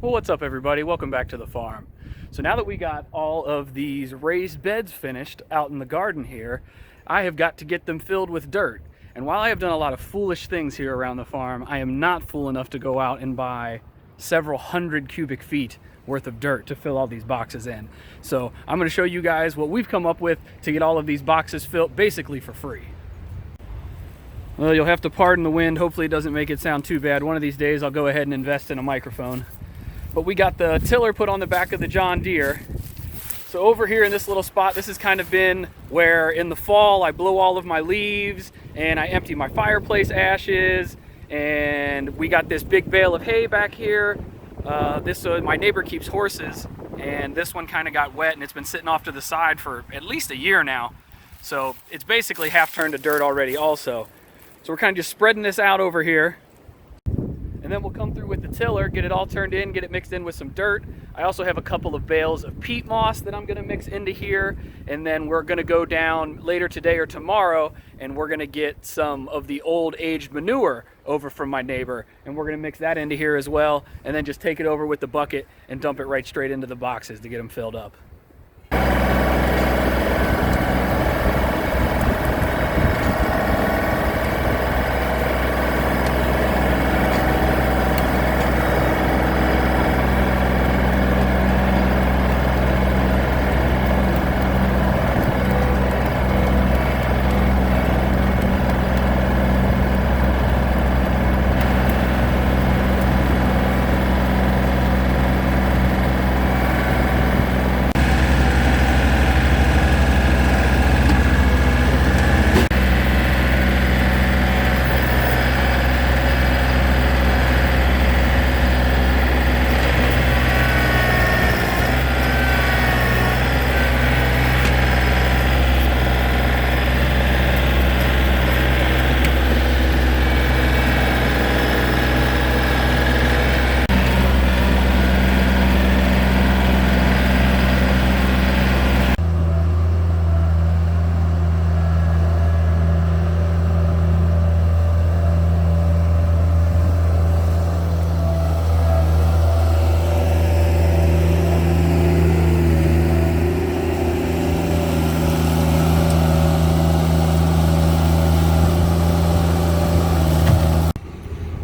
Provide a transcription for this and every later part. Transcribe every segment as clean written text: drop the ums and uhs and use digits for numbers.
Well, what's up everybody? Welcome back to the farm. So now that we got all of these raised beds finished out in the garden here, I have got to get them filled with dirt. And while I have done a lot of foolish things here around the farm, I am not fool enough to go out and buy several hundred cubic feet worth of dirt to fill all these boxes in. So I'm going to show you guys what we've come up with to get all of these boxes filled basically for free. Well, you'll have to pardon the wind. Hopefully it doesn't make it sound too bad. One of these days I'll go ahead and invest in a microphone. But we got the tiller put on the back of the John Deere. So over here in this little spot, this has kind of been where in the fall I blow all of my leaves and I empty my fireplace ashes, and we got this big bale of hay back here. My neighbor keeps horses, and this one kind of got wet and it's been sitting off to the side for at least a year now. So it's basically half turned to dirt already also. So we're kind of just spreading this out over here. And then we'll come through with the tiller, get it all turned in, get it mixed in with some dirt. I also have a couple of bales of peat moss that I'm gonna mix into here. And then we're gonna go down later today or tomorrow, and we're gonna get some of the old aged manure over from my neighbor. And we're gonna mix that into here as well, and then just take it over with the bucket and dump it right straight into the boxes to get them filled up.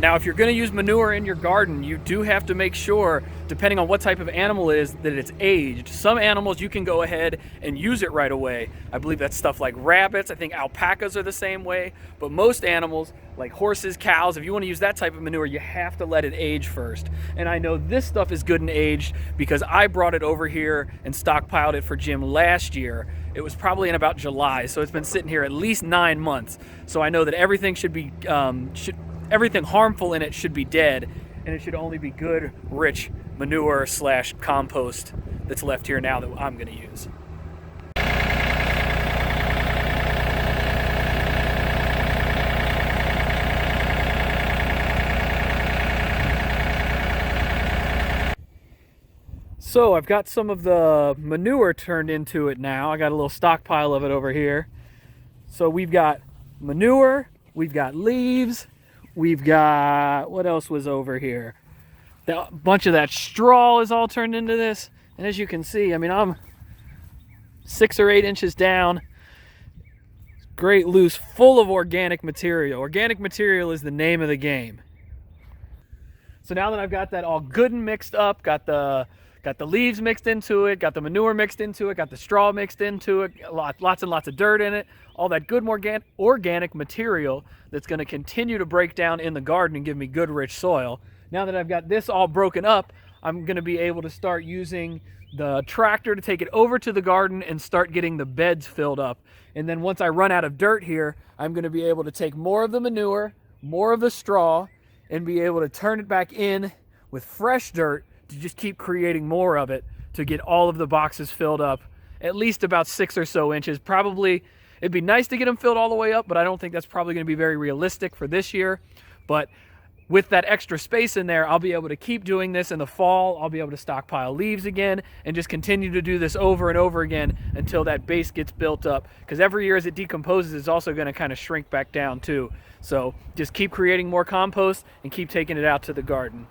Now, if you're going to use manure in your garden, you do have to make sure, depending on what type of animal it is, that it's aged. Some animals you can go ahead and use it right away. I believe that's stuff like rabbits. I think alpacas are the same way. But most animals, like horses, cows, if you want to use that type of manure, you have to let it age first. And I know this stuff is good and aged because I brought it over here and stockpiled it for Jim last year. It was probably in about July, so it's been sitting here at least 9 months. So I know that everything should be everything harmful in it should be dead, and it should only be good, rich manure / compost that's left here now that I'm going to use. So I've got some of the manure turned into it now. I got a little stockpile of it over here. So we've got manure, we've got leaves, we've got, what else was over here? A bunch of that straw is all turned into this. And as you can see, I mean, I'm 6 or 8 inches down. Great loose, full of organic material. Organic material is the name of the game. So now that I've got that all good and mixed up, got the leaves mixed into it, got the manure mixed into it, got the straw mixed into it, lots and lots of dirt in it, all that good organic material that's going to continue to break down in the garden and give me good rich soil. Now that I've got this all broken up, I'm going to be able to start using the tractor to take it over to the garden and start getting the beds filled up. And then once I run out of dirt here, I'm going to be able to take more of the manure, more of the straw, and be able to turn it back in with fresh dirt to just keep creating more of it to get all of the boxes filled up, at least about 6 or so inches. Probably, it'd be nice to get them filled all the way up, but I don't think that's probably going to be very realistic for this year. But with that extra space in there, I'll be able to keep doing this in the fall. I'll be able to stockpile leaves again and just continue to do this over and over again until that base gets built up. Because every year as it decomposes, it's also going to kind of shrink back down too. So just keep creating more compost and keep taking it out to the garden.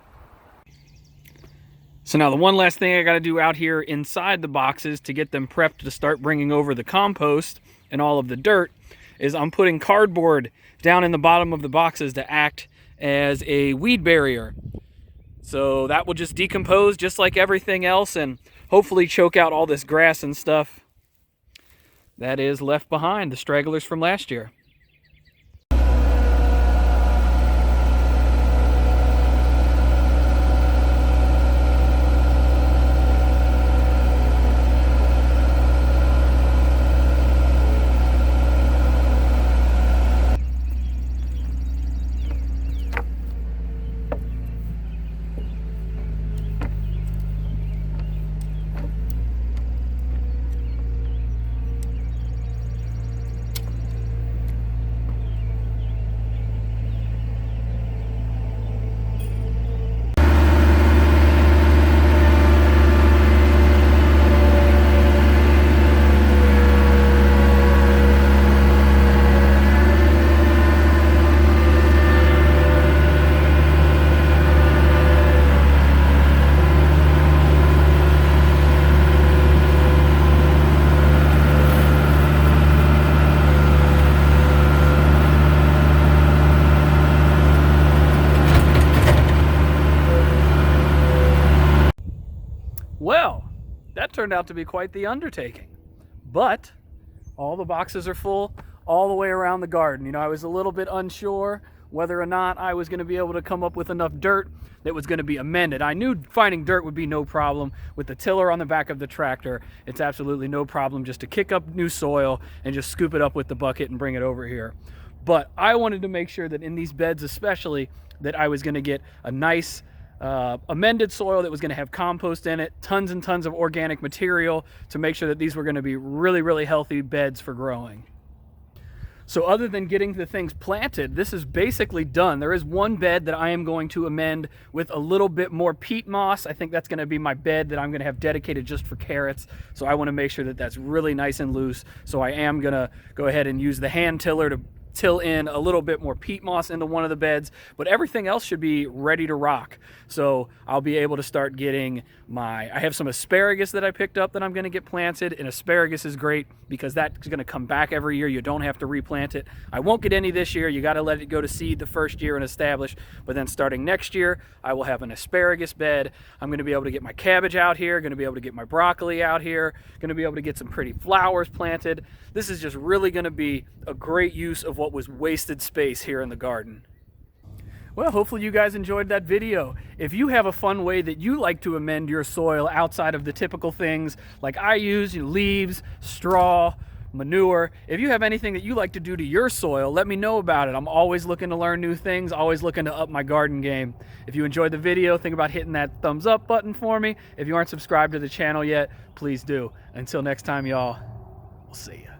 So now the one last thing I got to do out here inside the boxes to get them prepped to start bringing over the compost and all of the dirt is I'm putting cardboard down in the bottom of the boxes to act as a weed barrier. So that will just decompose just like everything else and hopefully choke out all this grass and stuff that is left behind, the stragglers from last year. Well, that turned out to be quite the undertaking, but all the boxes are full all the way around the garden. You know, I was a little bit unsure whether or not I was going to be able to come up with enough dirt that was going to be amended. I knew finding dirt would be no problem. With the tiller on the back of the tractor, it's absolutely no problem just to kick up new soil and just scoop it up with the bucket and bring it over here. But I wanted to make sure that in these beds especially, that I was going to get a nice amended soil that was going to have compost in it, tons and tons of organic material to make sure that these were going to be really, really healthy beds for growing. So other than getting the things planted, this is basically done. There is one bed that I am going to amend with a little bit more peat moss. I think that's going to be my bed that I'm going to have dedicated just for carrots. So I want to make sure that that's really nice and loose. So I am going to go ahead and use the hand tiller to till in a little bit more peat moss into one of the beds, but everything else should be ready to rock. So I'll be able to start getting I have some asparagus that I picked up that I'm going to get planted, and asparagus is great because that's going to come back every year. You don't have to replant it. I won't get any this year. You got to let it go to seed the first year and establish, but then starting next year, I will have an asparagus bed. I'm going to be able to get my cabbage out here, going to be able to get my broccoli out here, going to be able to get some pretty flowers planted. This is just really going to be a great use of what was wasted space here in the garden. Well, hopefully you guys enjoyed that video. If you have a fun way that you like to amend your soil outside of the typical things like I use, leaves, straw, manure, if you have anything that you like to do to your soil, let me know about it. I'm always looking to learn new things, always looking to up my garden game. If you enjoyed the video, think about hitting that thumbs up button for me. If you aren't subscribed to the channel yet, please do. Until next time, y'all, we'll see ya.